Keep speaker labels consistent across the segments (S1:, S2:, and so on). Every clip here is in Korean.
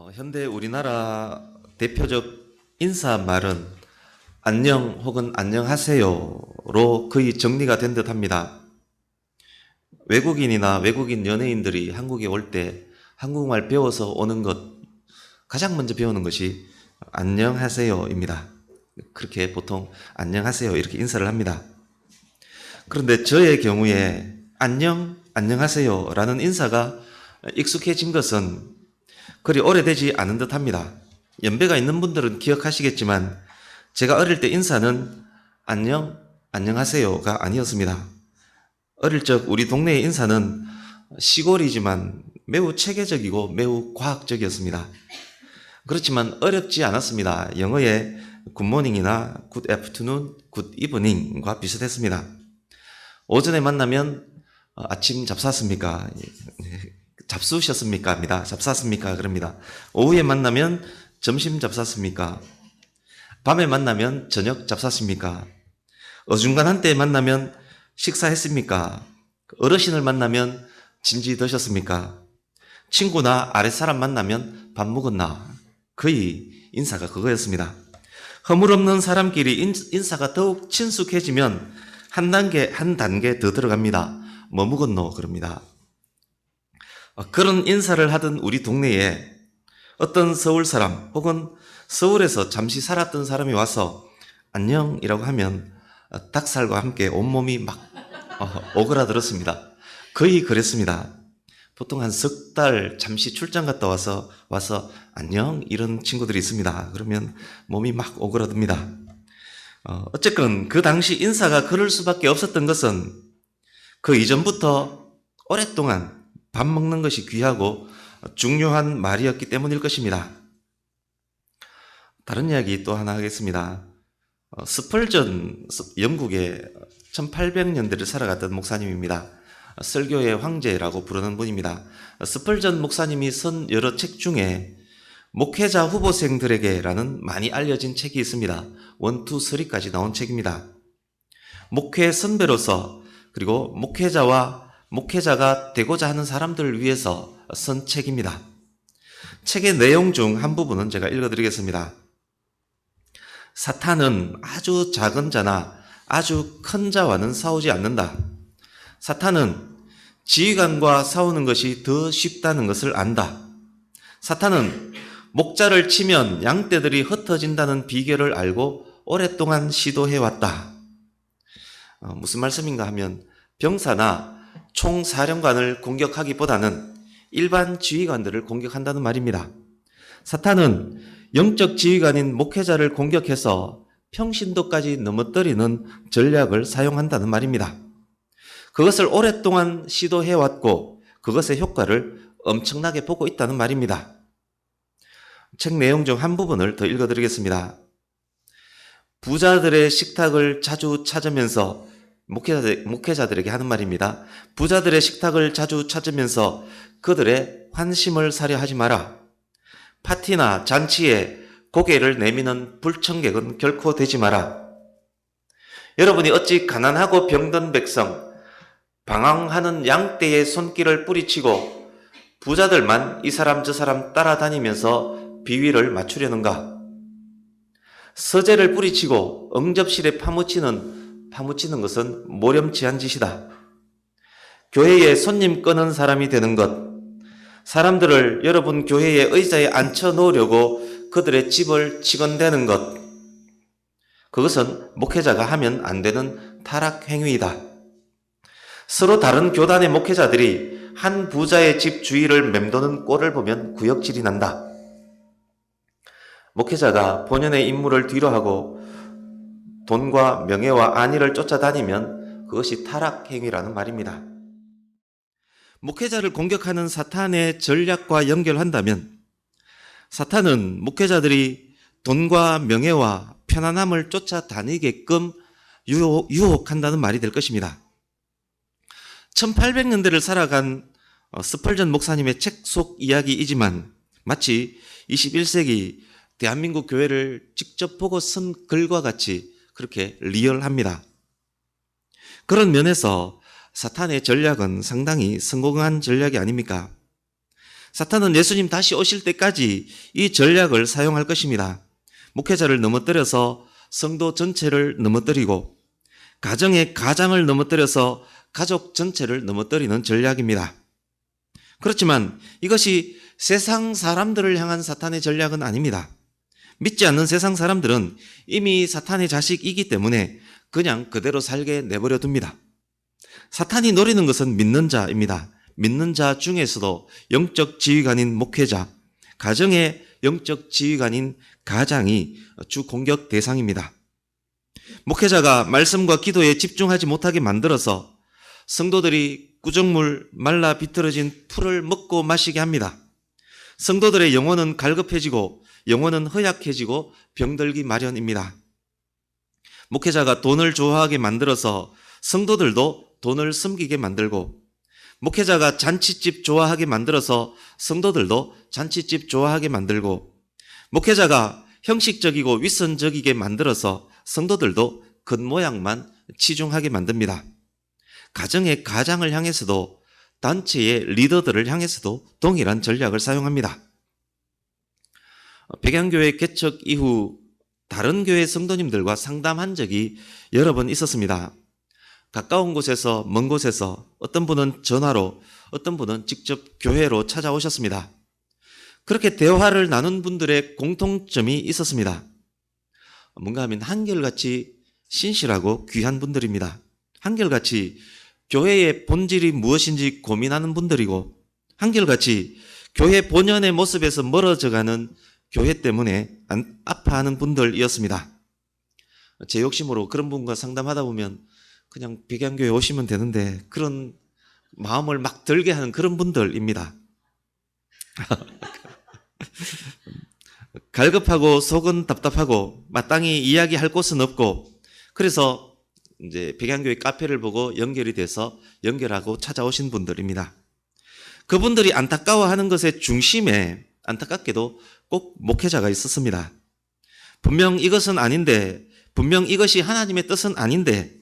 S1: 현대 우리나라 대표적 인사말은 안녕 혹은 안녕하세요로 거의 정리가 된 듯합니다. 외국인이나 외국인 연예인들이 한국에 올 때 한국말 배워서 오는 것, 가장 먼저 배우는 것이 안녕하세요입니다. 그렇게 보통 안녕하세요 이렇게 인사를 합니다. 그런데 저의 경우에 안녕하세요라는 인사가 익숙해진 것은 그리 오래되지 않은 듯합니다. 연배가 있는 분들은 기억하시겠지만 제가 어릴 때 인사는 안녕하세요가 아니었습니다. 어릴 적 우리 동네의 인사는 시골이지만 매우 체계적이고 매우 과학적이었습니다. 그렇지만 어렵지 않았습니다. 영어의 굿모닝이나 굿 애프터눈, 굿 이브닝과 비슷했습니다. 오전에 만나면 아침 잡쌌습니까? 잡수셨습니까? 합니다. 잡쌌습니까? 그럽니다. 오후에 만나면 점심 잡쌌습니까? 밤에 만나면 저녁 잡쌌습니까? 어중간한 때에 만나면 식사했습니까? 어르신을 만나면 진지 드셨습니까? 친구나 아랫사람 만나면 밥 먹었나? 거의 인사가 그거였습니다. 허물없는 사람끼리 인사가 더욱 친숙해지면 한 단계 더 들어갑니다. 뭐 먹었노? 그럽니다. 그런 인사를 하던 우리 동네에 어떤 서울 사람 혹은 서울에서 잠시 살았던 사람이 와서 안녕이라고 하면 닭살과 함께 온몸이 막 오그라들었습니다. 거의 그랬습니다. 보통 한 석 달 잠시 출장 갔다 와서 안녕 이런 친구들이 있습니다. 그러면 몸이 막 오그라듭니다. 어쨌건 그 당시 인사가 그럴 수밖에 없었던 것은 그 이전부터 오랫동안 밥 먹는 것이 귀하고 중요한 말이었기 때문일 것입니다. 다른 이야기 또 하나 하겠습니다. 스펄전, 영국의 1800년대를 살아갔던 목사님입니다. 설교의 황제라고 부르는 분입니다. 스펄전 목사님이 쓴 여러 책 중에 목회자 후보생들에게라는 많이 알려진 책이 있습니다. 1, 2, 3까지 나온 책입니다. 목회 선배로서 그리고 목회자가 되고자 하는 사람들을 위해서 쓴 책입니다. 책의 내용 중 한 부분은 제가 읽어드리겠습니다. 사탄은 아주 작은 자나 아주 큰 자와는 싸우지 않는다. 사탄은 지휘관과 싸우는 것이 더 쉽다는 것을 안다. 사탄은 목자를 치면 양떼들이 흩어진다는 비결을 알고 오랫동안 시도해왔다. 무슨 말씀인가 하면 병사나 총사령관을 공격하기보다는 일반 지휘관들을 공격한다는 말입니다. 사탄은 영적 지휘관인 목회자를 공격해서 평신도까지 넘어뜨리는 전략을 사용한다는 말입니다. 그것을 오랫동안 시도해왔고 그것의 효과를 엄청나게 보고 있다는 말입니다. 책 내용 중 한 부분을 더 읽어드리겠습니다. 부자들의 식탁을 자주 찾으면서 목회자들에게 하는 말입니다. 부자들의 식탁을 자주 찾으면서 그들의 환심을 사려 하지 마라. 파티나 잔치에 고개를 내미는 불청객은 결코 되지 마라. 여러분이 어찌 가난하고 병든 백성, 방황하는 양떼의 손길을 뿌리치고 부자들만 이 사람 저 사람 따라다니면서 비위를 맞추려는가? 서재를 뿌리치고 응접실에 파묻히는 것은 모렴치한 짓이다. 교회에 손님 끄는 사람이 되는 것, 사람들을 여러분 교회의 의자에 앉혀 놓으려고 그들의 집을 치건대는 것, 그것은 목회자가 하면 안 되는 타락 행위이다. 서로 다른 교단의 목회자들이 한 부자의 집 주위를 맴도는 꼴을 보면 구역질이 난다. 목회자가 본연의 임무를 뒤로하고 돈과 명예와 안위를 쫓아다니면 그것이 타락 행위라는 말입니다. 목회자를 공격하는 사탄의 전략과 연결한다면 사탄은 목회자들이 돈과 명예와 편안함을 쫓아다니게끔 유혹한다는 말이 될 것입니다. 1800년대를 살아간 스펄전 목사님의 책 속 이야기이지만 마치 21세기 대한민국 교회를 직접 보고 쓴 글과 같이 그렇게 리얼합니다. 그런 면에서 사탄의 전략은 상당히 성공한 전략이 아닙니까? 사탄은 예수님 다시 오실 때까지 이 전략을 사용할 것입니다. 목회자를 넘어뜨려서 성도 전체를 넘어뜨리고 가정의 가장을 넘어뜨려서 가족 전체를 넘어뜨리는 전략입니다. 그렇지만 이것이 세상 사람들을 향한 사탄의 전략은 아닙니다. 믿지 않는 세상 사람들은 이미 사탄의 자식이기 때문에 그냥 그대로 살게 내버려 둡니다. 사탄이 노리는 것은 믿는 자입니다. 믿는 자 중에서도 영적 지휘관인 목회자, 가정의 영적 지휘관인 가장이 주 공격 대상입니다. 목회자가 말씀과 기도에 집중하지 못하게 만들어서 성도들이 구정물 말라 비틀어진 풀을 먹고 마시게 합니다. 성도들의 영혼은 갈급해지고 영혼은 허약해지고 병들기 마련입니다. 목회자가 돈을 좋아하게 만들어서 성도들도 돈을 섬기게 만들고, 목회자가 잔치집 좋아하게 만들어서 성도들도 잔치집 좋아하게 만들고, 목회자가 형식적이고 윗선적이게 만들어서 성도들도 겉모양만 치중하게 만듭니다. 가정의 가장을 향해서도 단체의 리더들을 향해서도 동일한 전략을 사용합니다. 백양교회 개척 이후 다른 교회 성도님들과 상담한 적이 여러 번 있었습니다. 가까운 곳에서 먼 곳에서 어떤 분은 전화로, 어떤 분은 직접 교회로 찾아오셨습니다. 그렇게 대화를 나눈 분들의 공통점이 있었습니다. 뭔가 하면 한결같이 신실하고 귀한 분들입니다. 한결같이 교회의 본질이 무엇인지 고민하는 분들이고, 한결같이 교회 본연의 모습에서 멀어져가는 교회 때문에 아파하는 분들이었습니다. 제 욕심으로 그런 분과 상담하다 보면 그냥 백양교회 오시면 되는데 그런 마음을 막 들게 하는 그런 분들입니다. 갈급하고 속은 답답하고 마땅히 이야기할 곳은 없고, 그래서 이제 백양교회 카페를 보고 연결이 돼서 연결하고 찾아오신 분들입니다. 그분들이 안타까워하는 것의 중심에 안타깝게도 꼭 목회자가 있었습니다. 분명 이것은 아닌데, 분명 이것이 하나님의 뜻은 아닌데,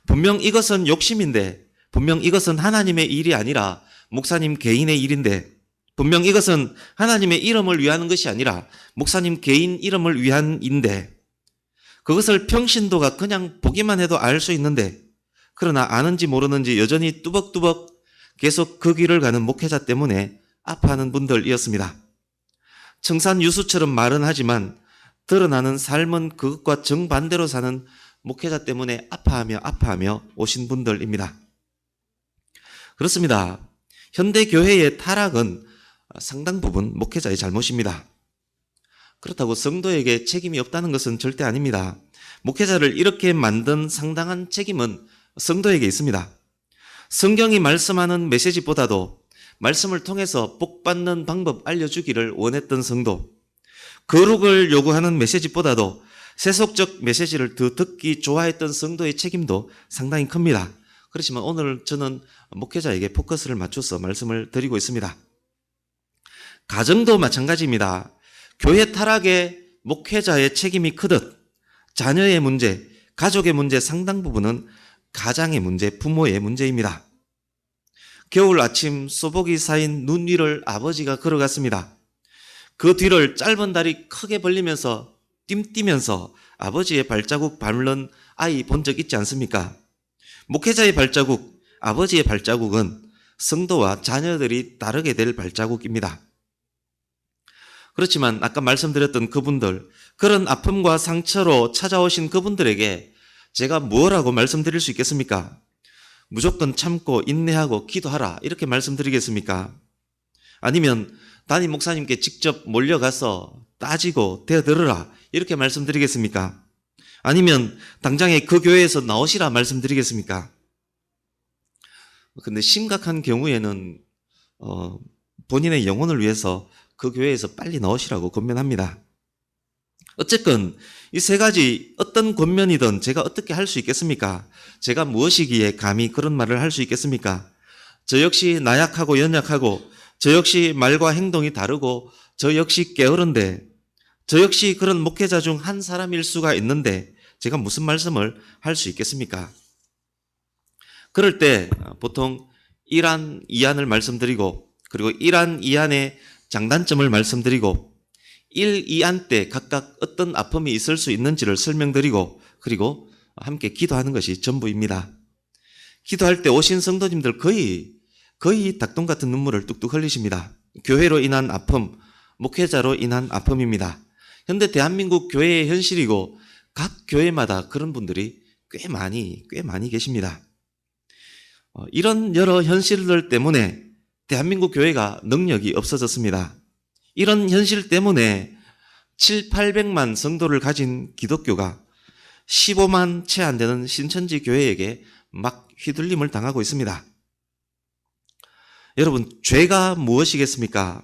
S1: 분명 이것은 욕심인데, 분명 이것은 하나님의 일이 아니라 목사님 개인의 일인데, 분명 이것은 하나님의 이름을 위하는 것이 아니라 목사님 개인 이름을 위한인데, 그것을 평신도가 그냥 보기만 해도 알 수 있는데, 그러나 아는지 모르는지 여전히 뚜벅뚜벅 계속 그 길을 가는 목회자 때문에 아파하는 분들이었습니다. 청산유수처럼 말은 하지만 드러나는 삶은 그것과 정반대로 사는 목회자 때문에 아파하며 오신 분들입니다. 그렇습니다. 현대 교회의 타락은 상당 부분 목회자의 잘못입니다. 그렇다고 성도에게 책임이 없다는 것은 절대 아닙니다. 목회자를 이렇게 만든 상당한 책임은 성도에게 있습니다. 성경이 말씀하는 메시지보다도 말씀을 통해서 복받는 방법 알려주기를 원했던 성도, 거룩을 요구하는 메시지보다도 세속적 메시지를 더 듣기 좋아했던 성도의 책임도 상당히 큽니다. 그렇지만 오늘 저는 목회자에게 포커스를 맞춰서 말씀을 드리고 있습니다. 가정도 마찬가지입니다. 교회 타락에 목회자의 책임이 크듯 자녀의 문제, 가족의 문제 상당 부분은 가장의 문제, 부모의 문제입니다. 겨울 아침 소복이 쌓인 눈 위를 아버지가 걸어갔습니다. 그 뒤를 짧은 다리 크게 벌리면서 뛰면서 아버지의 발자국 밟는 아이 본 적 있지 않습니까? 목회자의 발자국, 아버지의 발자국은 성도와 자녀들이 따르게 될 발자국입니다. 그렇지만 아까 말씀드렸던 그분들, 그런 아픔과 상처로 찾아오신 그분들에게 제가 뭐라고 말씀드릴 수 있겠습니까? 무조건 참고 인내하고 기도하라 이렇게 말씀드리겠습니까? 아니면 담임 목사님께 직접 몰려가서 따지고 대들으라 이렇게 말씀드리겠습니까? 아니면 당장에 그 교회에서 나오시라 말씀드리겠습니까? 근데 심각한 경우에는 본인의 영혼을 위해서 그 교회에서 빨리 나오시라고 권면합니다. 어쨌건 이 세 가지 어떤 권면이든 제가 어떻게 할 수 있겠습니까? 제가 무엇이기에 감히 그런 말을 할 수 있겠습니까? 저 역시 나약하고 연약하고, 저 역시 말과 행동이 다르고, 저 역시 게으른데, 저 역시 그런 목회자 중 한 사람일 수가 있는데 제가 무슨 말씀을 할 수 있겠습니까? 그럴 때 보통 1안, 2안을 말씀드리고, 그리고 1안, 2안의 장단점을 말씀드리고 1, 2안 때 각각 어떤 아픔이 있을 수 있는지를 설명드리고 그리고 함께 기도하는 것이 전부입니다. 기도할 때 오신 성도님들 거의 닭똥 같은 눈물을 뚝뚝 흘리십니다. 교회로 인한 아픔, 목회자로 인한 아픔입니다. 현대 대한민국 교회의 현실이고 각 교회마다 그런 분들이 꽤 많이 계십니다. 이런 여러 현실들 때문에 대한민국 교회가 능력이 없어졌습니다. 이런 현실 때문에 7, 800만 성도를 가진 기독교가 15만 채 안 되는 신천지 교회에게 막 휘둘림을 당하고 있습니다. 여러분, 죄가 무엇이겠습니까?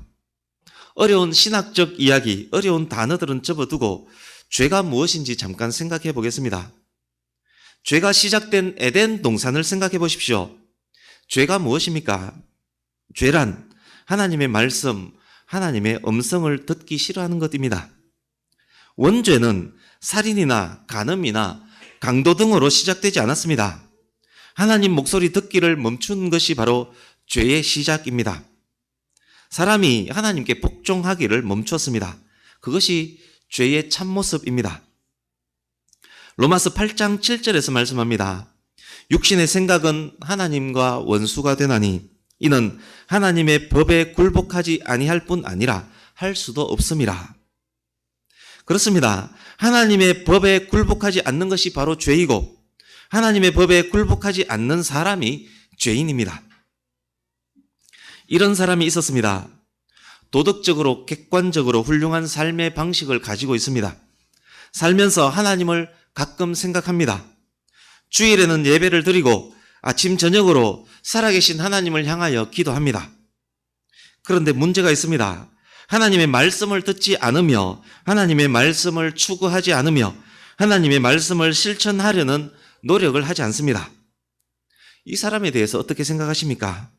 S1: 어려운 신학적 이야기, 어려운 단어들은 접어두고 죄가 무엇인지 잠깐 생각해 보겠습니다. 죄가 시작된 에덴 동산을 생각해 보십시오. 죄가 무엇입니까? 죄란 하나님의 말씀, 하나님의 음성을 듣기 싫어하는 것입니다. 원죄는 살인이나 간음이나 강도 등으로 시작되지 않았습니다. 하나님 목소리 듣기를 멈춘 것이 바로 죄의 시작입니다. 사람이 하나님께 복종하기를 멈췄습니다. 그것이 죄의 참모습입니다. 로마서 8장 7절에서 말씀합니다. 육신의 생각은 하나님과 원수가 되나니 이는 하나님의 법에 굴복하지 아니할 뿐 아니라 할 수도 없음이라. 그렇습니다. 하나님의 법에 굴복하지 않는 것이 바로 죄이고 하나님의 법에 굴복하지 않는 사람이 죄인입니다. 이런 사람이 있었습니다. 도덕적으로 객관적으로 훌륭한 삶의 방식을 가지고 있습니다. 살면서 하나님을 가끔 생각합니다. 주일에는 예배를 드리고 아침 저녁으로 살아계신 하나님을 향하여 기도합니다. 그런데 문제가 있습니다. 하나님의 말씀을 듣지 않으며 하나님의 말씀을 추구하지 않으며 하나님의 말씀을 실천하려는 노력을 하지 않습니다. 이 사람에 대해서 어떻게 생각하십니까?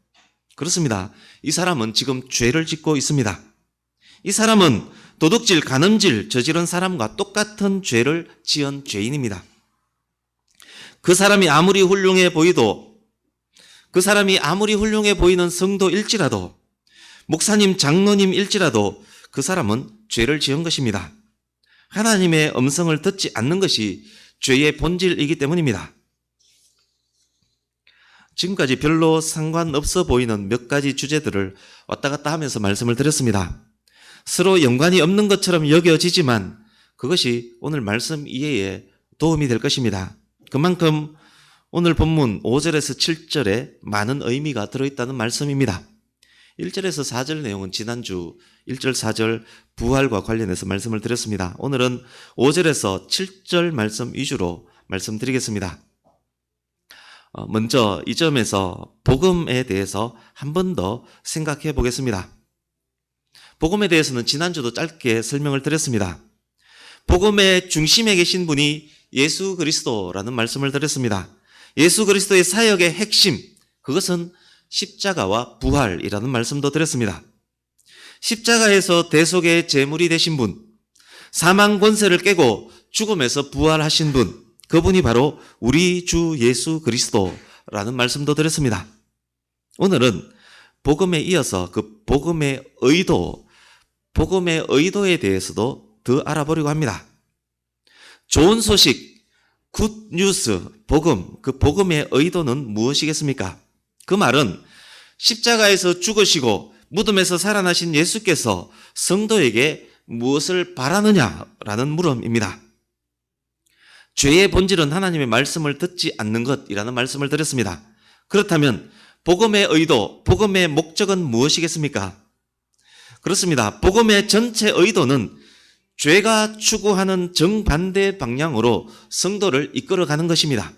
S1: 그렇습니다. 이 사람은 지금 죄를 짓고 있습니다. 이 사람은 도둑질, 간음질 저지른 사람과 똑같은 죄를 지은 죄인입니다. 그 사람이 아무리 훌륭해 보이는 성도일지라도 목사님, 장로님일지라도 그 사람은 죄를 지은 것입니다. 하나님의 음성을 듣지 않는 것이 죄의 본질이기 때문입니다. 지금까지 별로 상관없어 보이는 몇 가지 주제들을 왔다 갔다 하면서 말씀을 드렸습니다. 서로 연관이 없는 것처럼 여겨지지만 그것이 오늘 말씀 이해에 도움이 될 것입니다. 그만큼 오늘 본문 5절에서 7절에 많은 의미가 들어있다는 말씀입니다. 1절에서 4절 내용은 지난주 1절, 4절 부활과 관련해서 말씀을 드렸습니다. 오늘은 5절에서 7절 말씀 위주로 말씀드리겠습니다. 먼저 이 점에서 복음에 대해서 한 번 더 생각해 보겠습니다. 복음에 대해서는 지난주도 짧게 설명을 드렸습니다. 복음의 중심에 계신 분이 예수 그리스도라는 말씀을 드렸습니다. 예수 그리스도의 사역의 핵심, 그것은 십자가와 부활이라는 말씀도 드렸습니다. 십자가에서 대속의 제물이 되신 분, 사망 권세를 깨고 죽음에서 부활하신 분, 그분이 바로 우리 주 예수 그리스도라는 말씀도 드렸습니다. 오늘은 복음에 이어서 그 복음의 의도에 대해서도 더 알아보려고 합니다. 좋은 소식, 굿 뉴스, 복음, 그 복음의 의도는 무엇이겠습니까? 그 말은 십자가에서 죽으시고 무덤에서 살아나신 예수께서 성도에게 무엇을 바라느냐라는 물음입니다. 죄의 본질은 하나님의 말씀을 듣지 않는 것이라는 말씀을 드렸습니다. 그렇다면 복음의 의도, 복음의 목적은 무엇이겠습니까? 그렇습니다. 복음의 전체 의도는 죄가 추구하는 정반대 방향으로 성도를 이끌어가는 것입니다.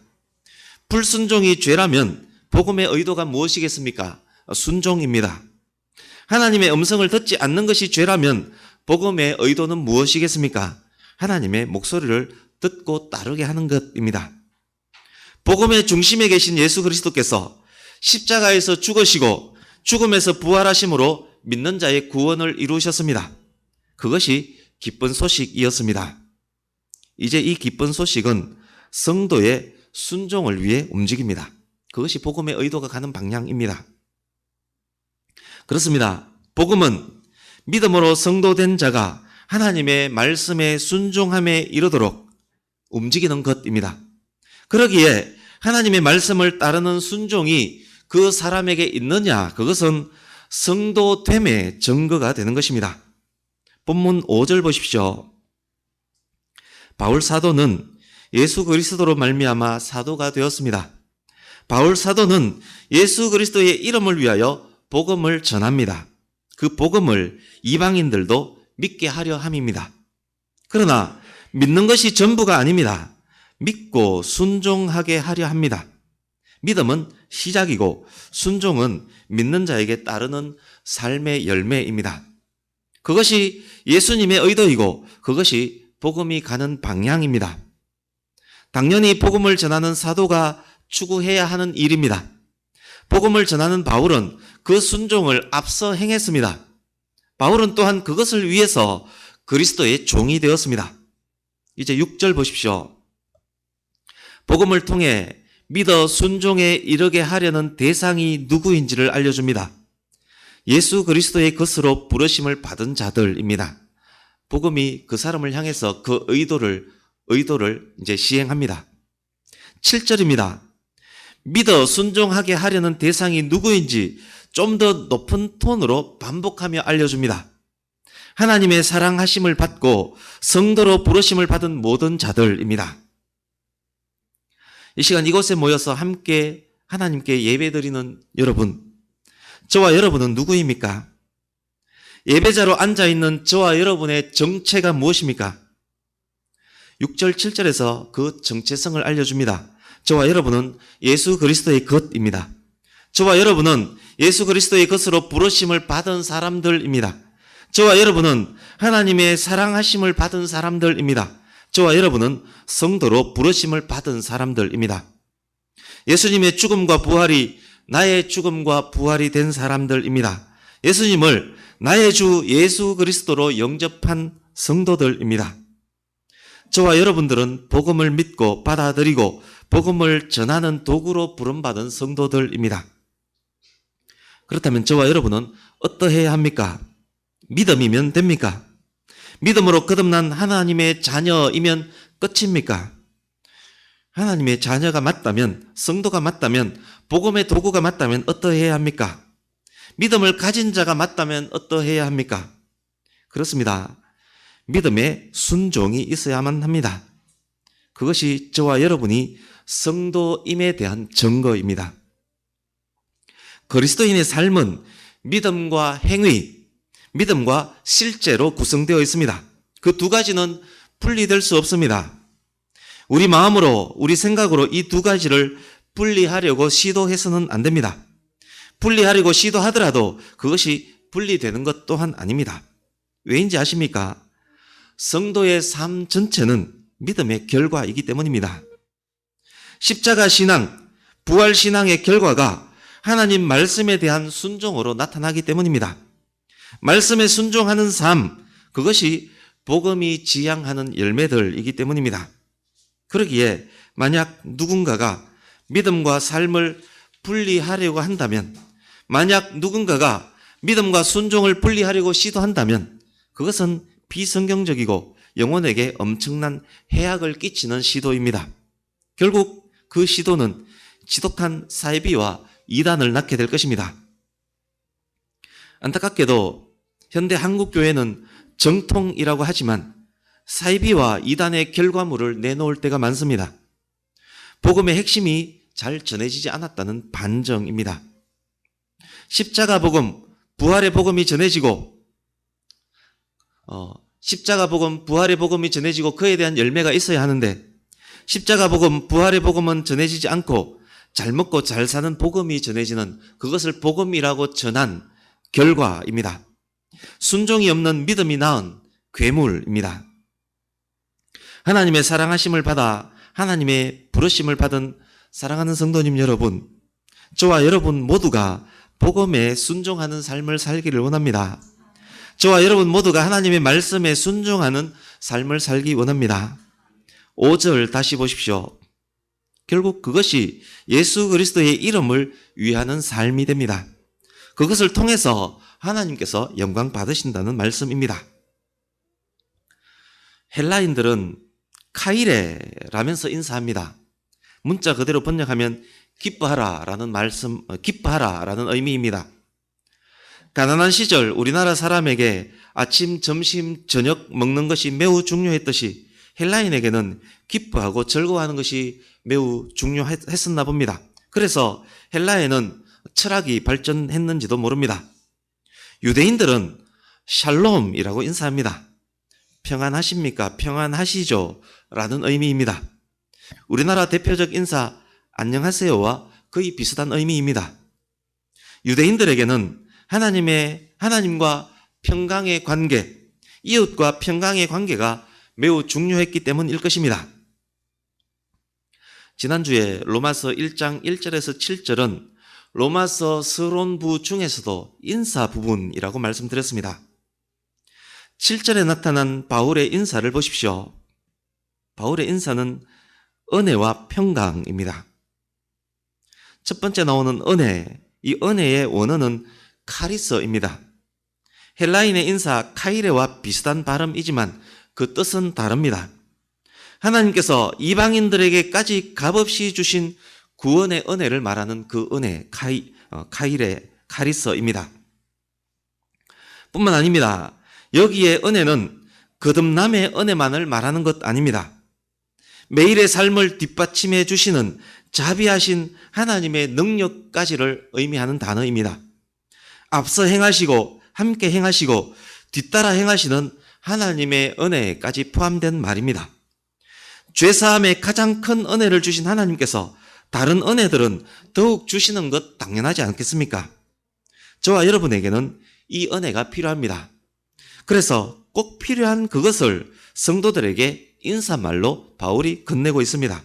S1: 불순종이 죄라면 복음의 의도가 무엇이겠습니까? 순종입니다. 하나님의 음성을 듣지 않는 것이 죄라면 복음의 의도는 무엇이겠습니까? 하나님의 목소리를 듣고 따르게 하는 것입니다. 복음의 중심에 계신 예수 그리스도께서 십자가에서 죽으시고 죽음에서 부활하심으로 믿는 자의 구원을 이루셨습니다. 그것이 기쁜 소식이었습니다. 이제 이 기쁜 소식은 성도의 순종을 위해 움직입니다. 그것이 복음의 의도가 가는 방향입니다. 그렇습니다. 복음은 믿음으로 성도된 자가 하나님의 말씀에 순종함에 이르도록 움직이는 것입니다. 그러기에 하나님의 말씀을 따르는 순종이 그 사람에게 있느냐, 그것은 성도됨의 증거가 되는 것입니다. 본문 5절 보십시오. 바울 사도는 예수 그리스도로 말미암아 사도가 되었습니다. 바울 사도는 예수 그리스도의 이름을 위하여 복음을 전합니다. 그 복음을 이방인들도 믿게 하려 함입니다. 그러나 믿는 것이 전부가 아닙니다. 믿고 순종하게 하려 합니다. 믿음은 시작이고 순종은 믿는 자에게 따르는 삶의 열매입니다. 그것이 예수님의 의도이고 그것이 복음이 가는 방향입니다. 당연히 복음을 전하는 사도가 추구해야 하는 일입니다. 복음을 전하는 바울은 그 순종을 앞서 행했습니다. 바울은 또한 그것을 위해서 그리스도의 종이 되었습니다. 이제 6절 보십시오. 복음을 통해 믿어 순종에 이르게 하려는 대상이 누구인지를 알려줍니다. 예수 그리스도의 것으로 부르심을 받은 자들입니다. 복음이 그 사람을 향해서 그 의도를 이제 시행합니다. 7절입니다. 믿어 순종하게 하려는 대상이 누구인지 좀 더 높은 톤으로 반복하며 알려줍니다. 하나님의 사랑하심을 받고 성도로 부르심을 받은 모든 자들입니다. 이 시간 이곳에 모여서 함께 하나님께 예배드리는 여러분, 저와 여러분은 누구입니까? 예배자로 앉아있는 저와 여러분의 정체가 무엇입니까? 6절, 7절에서 그 정체성을 알려줍니다. 저와 여러분은 예수 그리스도의 것입니다. 저와 여러분은 예수 그리스도의 것으로 부르심을 받은 사람들입니다. 저와 여러분은 하나님의 사랑하심을 받은 사람들입니다. 저와 여러분은 성도로 부르심을 받은 사람들입니다. 예수님의 죽음과 부활이 나의 죽음과 부활이 된 사람들입니다. 예수님을 나의 주 예수 그리스도로 영접한 성도들입니다. 저와 여러분들은 복음을 믿고 받아들이고 복음을 전하는 도구로 부름받은 성도들입니다. 그렇다면 저와 여러분은 어떠해야 합니까? 믿음이면 됩니까? 믿음으로 거듭난 하나님의 자녀이면 끝입니까? 하나님의 자녀가 맞다면, 성도가 맞다면, 복음의 도구가 맞다면 어떠해야 합니까? 믿음을 가진 자가 맞다면 어떠해야 합니까? 그렇습니다. 믿음에 순종이 있어야만 합니다. 그것이 저와 여러분이 성도임에 대한 증거입니다. 그리스도인의 삶은 믿음과 행위, 믿음과 실제로 구성되어 있습니다. 그 두 가지는 분리될 수 없습니다. 우리 마음으로, 우리 생각으로 이 두 가지를 분리하려고 시도해서는 안 됩니다. 분리하려고 시도하더라도 그것이 분리되는 것 또한 아닙니다. 왜인지 아십니까? 성도의 삶 전체는 믿음의 결과이기 때문입니다. 십자가 신앙, 부활 신앙의 결과가 하나님 말씀에 대한 순종으로 나타나기 때문입니다. 말씀에 순종하는 삶, 그것이 복음이 지향하는 열매들이기 때문입니다. 그러기에 만약 누군가가 믿음과 삶을 분리하려고 한다면, 만약 누군가가 믿음과 순종을 분리하려고 시도한다면 그것은 비성경적이고 영혼에게 엄청난 해악을 끼치는 시도입니다. 결국 그 시도는 지독한 사이비와 이단을 낳게 될 것입니다. 안타깝게도 현대 한국교회는 정통이라고 하지만 사이비와 이단의 결과물을 내놓을 때가 많습니다. 복음의 핵심이 잘 전해지지 않았다는 반정입니다. 십자가 복음, 부활의 복음이 전해지고 십자가 복음, 부활의 복음이 전해지고 그에 대한 열매가 있어야 하는데 십자가 복음, 부활의 복음은 전해지지 않고 잘 먹고 잘 사는 복음이 전해지는 그것을 복음이라고 전한 결과입니다. 순종이 없는 믿음이 낳은 괴물입니다. 하나님의 사랑하심을 받아 하나님의 부르심을 받은 사랑하는 성도님 여러분, 저와 여러분 모두가 복음에 순종하는 삶을 살기를 원합니다. 저와 여러분 모두가 하나님의 말씀에 순종하는 삶을 살기 원합니다. 5절 다시 보십시오. 결국 그것이 예수 그리스도의 이름을 위하는 삶이 됩니다. 그것을 통해서 하나님께서 영광 받으신다는 말씀입니다. 헬라인들은 카이레라면서 인사합니다. 문자 그대로 번역하면 기뻐하라라는 기뻐하라라는 의미입니다. 가난한 시절 우리나라 사람에게 아침, 점심, 저녁 먹는 것이 매우 중요했듯이 헬라인에게는 기뻐하고 즐거워하는 것이 매우 중요했었나 봅니다. 그래서 헬라에는 철학이 발전했는지도 모릅니다. 유대인들은 샬롬이라고 인사합니다. 평안하십니까? 평안하시죠? 라는 의미입니다. 우리나라 대표적 인사 안녕하세요와 거의 비슷한 의미입니다. 유대인들에게는 하나님과 평강의 관계, 이웃과 평강의 관계가 매우 중요했기 때문일 것입니다. 지난주에 로마서 1장 1절에서 7절은 로마서 서론부 중에서도 인사 부분이라고 말씀드렸습니다. 7절에 나타난 바울의 인사를 보십시오. 바울의 인사는 은혜와 평강입니다. 첫 번째 나오는 은혜, 이 은혜의 원어는 카리스입니다. 헬라인의 인사 카이레와 비슷한 발음이지만 그 뜻은 다릅니다. 하나님께서 이방인들에게까지 값없이 주신 구원의 은혜를 말하는 그 은혜, 카이레, 카리스입니다. 뿐만 아닙니다. 여기에 은혜는 거듭남의 은혜만을 말하는 것 아닙니다. 매일의 삶을 뒷받침해 주시는 자비하신 하나님의 능력까지를 의미하는 단어입니다. 앞서 행하시고 함께 행하시고 뒤따라 행하시는 하나님의 은혜까지 포함된 말입니다. 죄사함의 가장 큰 은혜를 주신 하나님께서 다른 은혜들은 더욱 주시는 것 당연하지 않겠습니까? 저와 여러분에게는 이 은혜가 필요합니다. 그래서 꼭 필요한 그것을 성도들에게 인사말로 바울이 건네고 있습니다.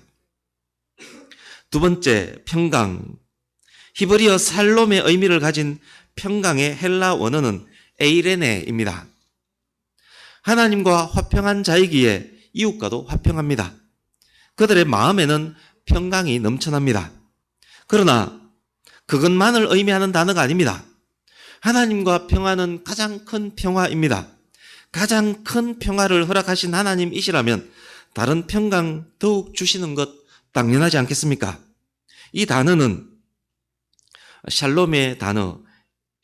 S1: 두 번째, 평강. 히브리어 살롬의 의미를 가진 평강의 헬라 원어는 에이레네입니다. 하나님과 화평한 자이기에 이웃과도 화평합니다. 그들의 마음에는 평강이 넘쳐납니다. 그러나 그것만을 의미하는 단어가 아닙니다. 하나님과 평화는 가장 큰 평화입니다. 가장 큰 평화를 허락하신 하나님이시라면 다른 평강 더욱 주시는 것 당연하지 않겠습니까? 이 단어는 샬롬의 단어,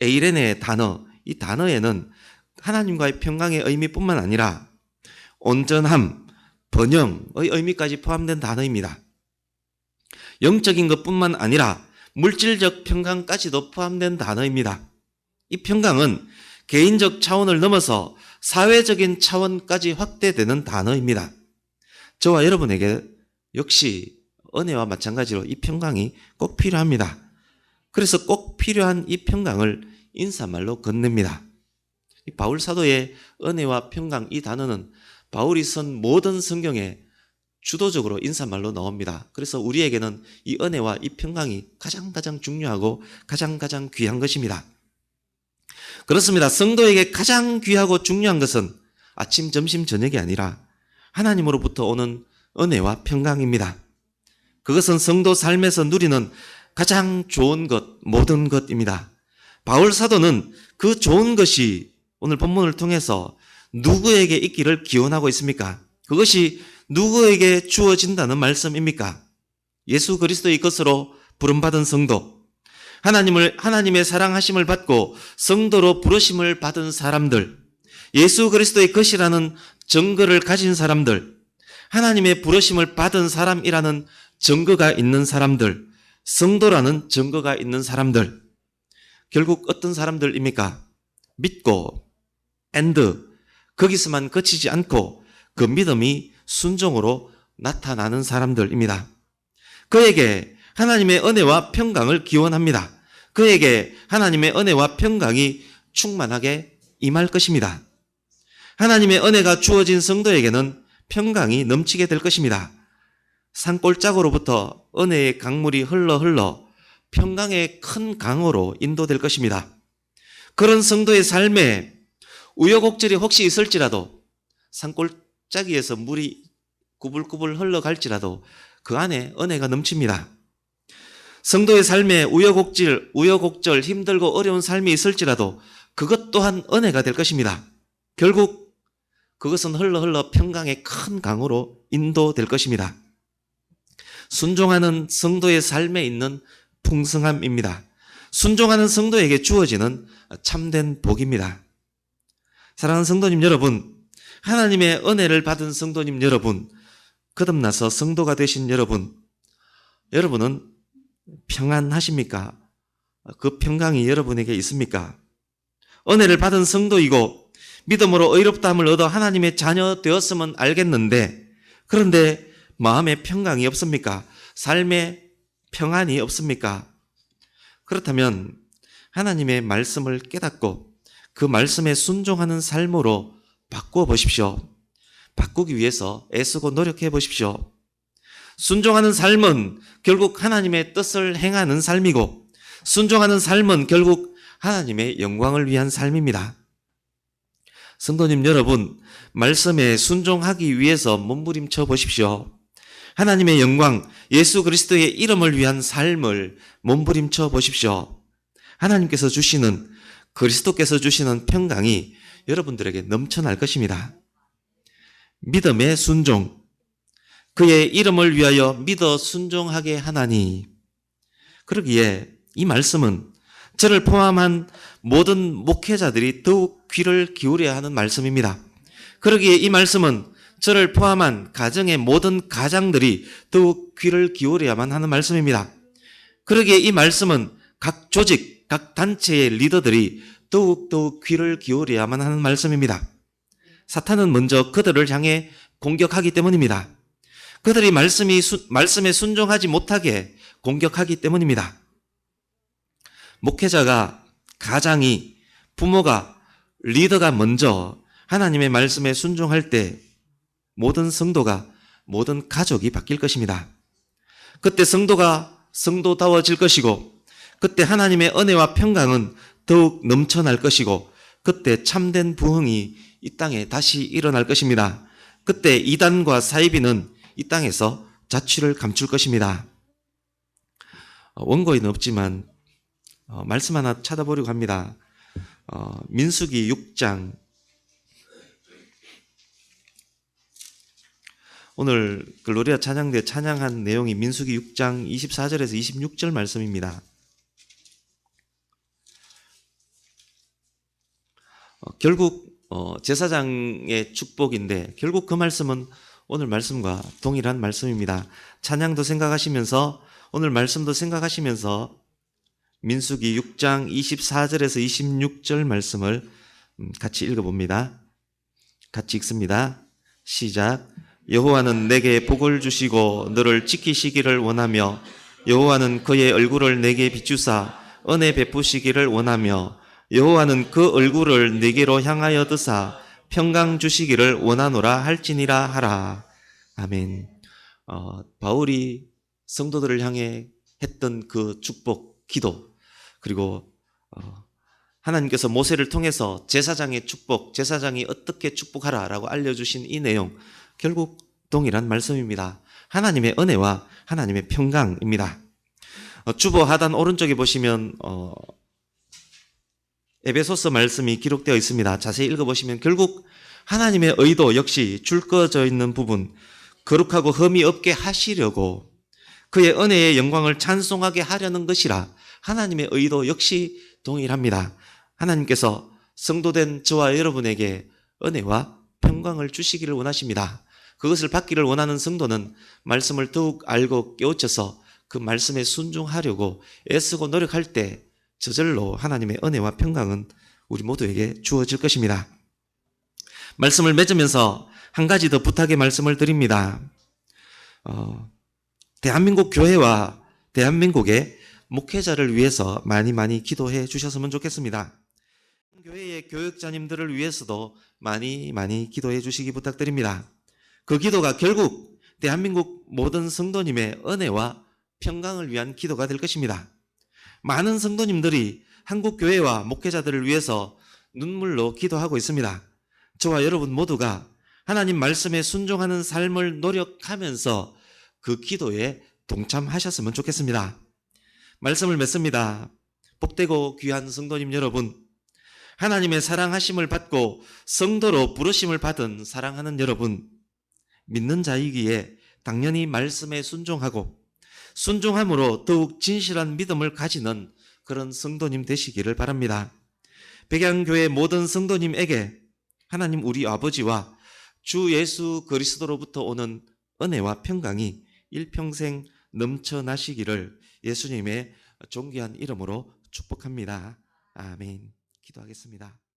S1: 에이레네의 단어, 이 단어에는 하나님과의 평강의 의미뿐만 아니라 온전함, 번영의 의미까지 포함된 단어입니다. 영적인 것뿐만 아니라 물질적 평강까지도 포함된 단어입니다. 이 평강은 개인적 차원을 넘어서 사회적인 차원까지 확대되는 단어입니다. 저와 여러분에게 역시 은혜와 마찬가지로 이 평강이 꼭 필요합니다. 그래서 꼭 필요한 이 평강을 인사말로 건넵니다. 이 바울 사도의 은혜와 평강 이 단어는 바울이 쓴 모든 성경에 주도적으로 인사말로 나옵니다. 그래서 우리에게는 이 은혜와 이 평강이 가장 중요하고 가장 귀한 것입니다. 그렇습니다. 성도에게 가장 귀하고 중요한 것은 아침, 점심, 저녁이 아니라 하나님으로부터 오는 은혜와 평강입니다. 그것은 성도 삶에서 누리는 가장 좋은 것, 모든 것입니다. 바울 사도는 그 좋은 것이 오늘 본문을 통해서 누구에게 있기를 기원하고 있습니까? 그것이 누구에게 주어진다는 말씀입니까? 예수 그리스도의 것으로 부름받은 성도, 하나님의 사랑하심을 받고 성도로 부르심을 받은 사람들, 예수 그리스도의 것이라는 증거를 가진 사람들, 하나님의 부르심을 받은 사람이라는 증거가 있는 사람들, 성도라는 증거가 있는 사람들, 결국 어떤 사람들입니까? 믿고 거기서만 그치지 않고 그 믿음이 순종으로 나타나는 사람들입니다. 그에게 하나님의 은혜와 평강을 기원합니다. 그에게 하나님의 은혜와 평강이 충만하게 임할 것입니다. 하나님의 은혜가 주어진 성도에게는 평강이 넘치게 될 것입니다. 산골짜기로부터 은혜의 강물이 흘러 평강의 큰 강으로 인도될 것입니다. 그런 성도의 삶에 우여곡절이 혹시 있을지라도 산골짜기에서 물이 구불구불 흘러갈지라도 그 안에 은혜가 넘칩니다. 성도의 삶에 우여곡절, 힘들고 어려운 삶이 있을지라도 그것 또한 은혜가 될 것입니다. 결국 그것은 흘러 평강의 큰 강으로 인도될 것입니다. 순종하는 성도의 삶에 있는 풍성함입니다. 순종하는 성도에게 주어지는 참된 복입니다. 사랑하는 성도님 여러분, 하나님의 은혜를 받은 성도님 여러분, 거듭나서 성도가 되신 여러분은 평안하십니까? 그 평강이 여러분에게 있습니까? 은혜를 받은 성도이고 믿음으로 의롭다함을 얻어 하나님의 자녀 되었으면 알겠는데, 그런데 마음에 평강이 없습니까? 삶에 평안이 없습니까? 그렇다면 하나님의 말씀을 깨닫고 그 말씀에 순종하는 삶으로 바꾸어 보십시오. 바꾸기 위해서 애쓰고 노력해 보십시오. 순종하는 삶은 결국 하나님의 뜻을 행하는 삶이고, 순종하는 삶은 결국 하나님의 영광을 위한 삶입니다. 성도님 여러분, 말씀에 순종하기 위해서 몸부림쳐 보십시오. 하나님의 영광, 예수 그리스도의 이름을 위한 삶을 몸부림쳐 보십시오. 하나님께서 주시는, 그리스도께서 주시는 평강이 여러분들에게 넘쳐날 것입니다. 믿음의 순종, 그의 이름을 위하여 믿어 순종하게 하나니. 그러기에 이 말씀은 저를 포함한 모든 목회자들이 더욱 귀를 기울여야 하는 말씀입니다. 그러기에 이 말씀은 저를 포함한 가정의 모든 가장들이 더욱 귀를 기울여야만 하는 말씀입니다. 그러기에 이 말씀은 각 조직, 각 단체의 리더들이 더욱 귀를 기울여야만 하는 말씀입니다. 사탄은 먼저 그들을 향해 공격하기 때문입니다. 그들이 말씀에 순종하지 못하게 공격하기 때문입니다. 목회자가, 가장이, 부모가, 리더가 먼저 하나님의 말씀에 순종할 때 모든 성도가, 모든 가족이 바뀔 것입니다. 그때 성도가 성도다워질 것이고, 그때 하나님의 은혜와 평강은 더욱 넘쳐날 것이고, 그때 참된 부흥이 이 땅에 다시 일어날 것입니다. 그때 이단과 사이비는 이 땅에서 자취를 감출 것입니다. 원고에는 없지만 말씀 하나 찾아보려고 합니다. 민수기 6장, 오늘 글로리아 찬양대 찬양한 내용이 민수기 6장 24절에서 26절 말씀입니다. 결국 제사장의 축복인데, 결국 그 말씀은 오늘 말씀과 동일한 말씀입니다. 찬양도 생각하시면서, 오늘 말씀도 생각하시면서 민수기 6장 24절에서 26절 말씀을 같이 읽어봅니다. 같이 읽습니다. 시작. 여호와는 내게 복을 주시고 너를 지키시기를 원하며, 여호와는 그의 얼굴을 내게 비추사 은혜 베푸시기를 원하며, 여호와는 그 얼굴을 내게로 향하여 드사 평강 주시기를 원하노라 할지니라 하라. 아멘. 바울이 성도들을 향해 했던 그 축복, 기도, 그리고 하나님께서 모세를 통해서 제사장의 축복, 제사장이 어떻게 축복하라라고 알려주신 이 내용, 결국 동일한 말씀입니다. 하나님의 은혜와 하나님의 평강입니다. 주보 하단 오른쪽에 보시면 에베소서 말씀이 기록되어 있습니다. 자세히 읽어보시면 결국 하나님의 의도 역시 줄 꺼져 있는 부분, 거룩하고 흠이 없게 하시려고 그의 은혜의 영광을 찬송하게 하려는 것이라, 하나님의 의도 역시 동일합니다. 하나님께서 성도된 저와 여러분에게 은혜와 평강을 주시기를 원하십니다. 그것을 받기를 원하는 성도는 말씀을 더욱 알고 깨우쳐서 그 말씀에 순종하려고 애쓰고 노력할 때 저절로 하나님의 은혜와 평강은 우리 모두에게 주어질 것입니다. 말씀을 맺으면서 한 가지 더 부탁의 말씀을 드립니다. 대한민국 교회와 대한민국의 목회자를 위해서 많이 기도해 주셨으면 좋겠습니다. 교회의 교육자님들을 위해서도 많이 기도해 주시기 부탁드립니다. 그 기도가 결국 대한민국 모든 성도님의 은혜와 평강을 위한 기도가 될 것입니다. 많은 성도님들이 한국 교회와 목회자들을 위해서 눈물로 기도하고 있습니다. 저와 여러분 모두가 하나님 말씀에 순종하는 삶을 노력하면서 그 기도에 동참하셨으면 좋겠습니다. 말씀을 맺습니다. 복되고 귀한 성도님 여러분, 하나님의 사랑하심을 받고 성도로 부르심을 받은 사랑하는 여러분, 믿는 자이기에 당연히 말씀에 순종하고 순종함으로 더욱 진실한 믿음을 가지는 그런 성도님 되시기를 바랍니다. 백양교회 모든 성도님에게 하나님 우리 아버지와 주 예수 그리스도로부터 오는 은혜와 평강이 일평생 넘쳐나시기를 예수님의 존귀한 이름으로 축복합니다. 아멘. 기도하겠습니다.